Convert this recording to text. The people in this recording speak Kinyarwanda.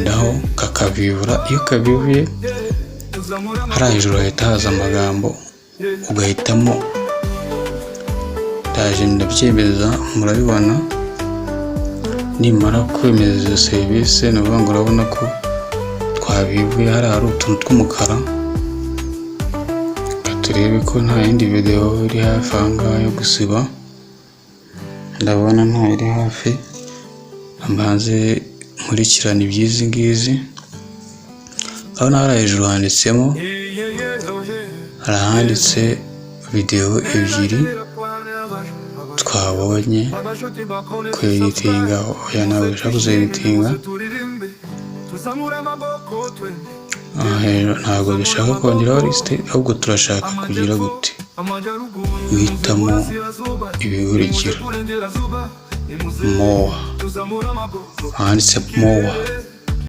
ndaho kakavivura. Iyo kavivuye hari hejuru hahita haza amagambo ugahitamo. Ndaje ndabyemeza, murabibona. Nimara kwemeza izo serivisi nuvuga ngo urabona ko twabivuye. Hari utuntu tw'umukara. Turebe ko nta yindi video iri hafi ahangaha yo gusiba. Ndabona nta iri hafi. Amaze nkurikirana iby'izi ngizi. Urabona hari hejuru handitsemo, hari ahanditse video ebyiri twabonye ku editinga. Oya, ntabwo ushaka kuzeditinga, ntabwo dushaka kongeraho lisite, ahubwo turashaka kugira gute guhitamo ibikurikira. Mowa, handitse mowa.